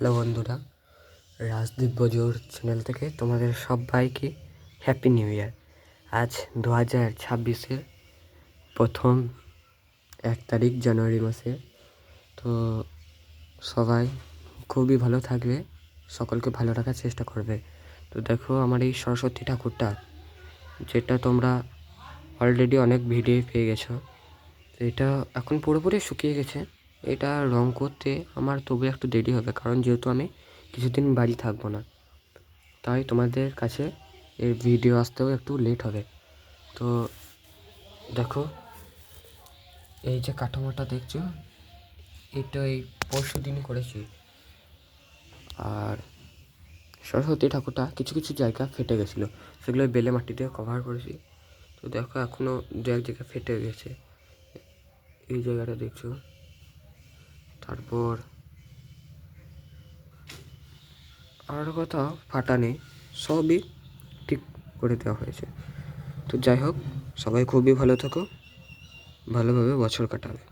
Hello বন্ধুরা, Rajdeep বজোর channel থেকে তোমাদের সবাইকে হ্যাপি নিউ ইয়ার। আজ 2026-এর প্রথম 1 তারিখ জানুয়ারি মাসে। তো সবাই খুবই ভালো থাকবে, সকলকে ভালো রাখার চেষ্টা করবে। তো দেখো আমার এই সরস্বতী ঠাকুরটা, যেটা তোমরা অলরেডি অনেক ভিডিও পেয়ে গেছো। তো এটা এখন পুরোপুরি শুকিয়ে গেছে। এটা রং করতে আমার তবু একটু দেরি হবে, কারণ যেহেতু আমি কিছুদিন বাড়ি থাকবো না, তাই তোমাদের কাছে এর ভিডিও আসতেও একটু লেট হবে। তো দেখো এই যে কাঠামোটা দেখছো, এটা এই পরশু দিন করেছি। আর সরস্বতী ঠাকুরটা কিছু কিছু জায়গা ফেটে গেছিলো, সেগুলো বেলে মাটি দিয়ে কভার করেছি। তো দেখো এখনও দু এক জায়গায় ফেটে গেছে, এই জায়গাটা দেখছো। তারপর আর কোথাও ফাটা নেই, সবই ঠিক করে দেওয়া হয়েছে। তো যাই হোক, সবাই খুবই ভালো থাকো, ভালোভাবে বছর কাটাবে।